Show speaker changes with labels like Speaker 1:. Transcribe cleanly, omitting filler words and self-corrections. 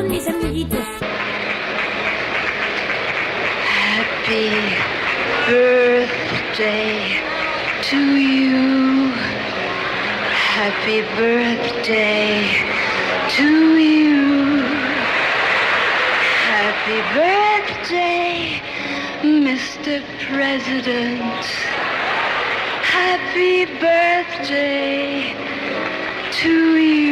Speaker 1: mis amiguitos.
Speaker 2: Happy birthday to you. Happy birthday to you. Happy birthday, Mr. President. Happy birthday to you.